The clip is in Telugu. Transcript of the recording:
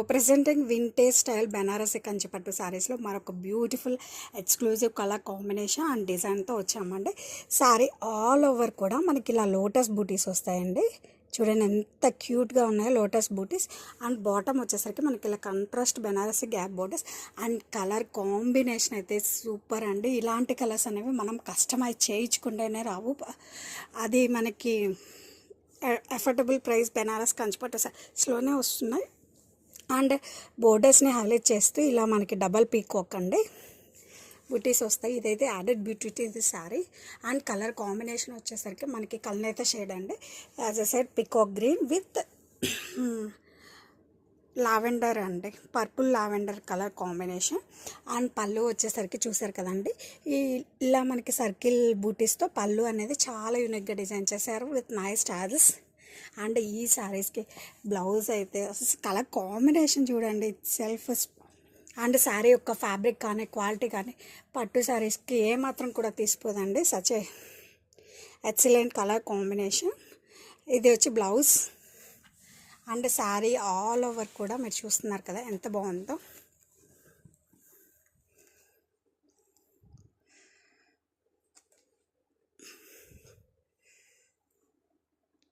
ప్రెజెంటింగ్ వింటేజ్ స్టైల్ బెనారసి కంచిపట్టు శారీస్లో మరొక beautiful exclusive colour combination and డిజైన్తో వచ్చామండి. శారీ ఆల్ ఓవర్ కూడా మనకి ఇలా లోటస్ బూటీస్ వస్తాయండి. చూడండి ఎంత క్యూట్గా ఉన్నాయో లోటస్ బూటీస్. అండ్ బాటమ్ వచ్చేసరికి మనకి ఇలా contrast Banarasi gap borders and colour combination అయితే సూపర్ అండి. ఇలాంటి కలర్స్ అనేవి మనం కస్టమైజ్ చేయించుకుంటేనే రావు. అది మనకి అఫోర్డబుల్ ప్రైస్ బెనారస్ కంచిపట్టు శారీస్లోనే వస్తున్నాయి. అండ్ బోర్డర్స్ని హైలైట్ చేస్తూ ఇలా మనకి డబల్ పీకాక్ అండి బుటీస్ వస్తాయి. ఇదైతే యాడెడ్ బ్యూటీ ఇది శారీ. అండ్ కలర్ కాంబినేషన్ వచ్చేసరికి మనకి కల్నేత షేడ్ అండి. As a side peacock green with lavender అండి, purple lavender colour combination. And పళ్ళు వచ్చేసరికి చూసారు కదండి, ఇలా మనకి సర్కిల్ బూటీస్తో పళ్ళు అనేది చాలా యూనిక్గా డిజైన్ చేశారు విత్ నైస్ స్టార్స్. అండ్ ఈ శారీస్కి బ్లౌజ్ అయితే కలర్ కాంబినేషన్ చూడండి సెల్ఫ్. అండ్ శారీ యొక్క ఫ్యాబ్రిక్ కానీ క్వాలిటీ కానీ పట్టు శారీస్కి ఏమాత్రం కూడా తీసిపోదండి. Such a excellent colour combination. ఇది వచ్చి blouse. And sari all over కూడా మీరు చూస్తున్నారు కదా ఎంత బాగుందో.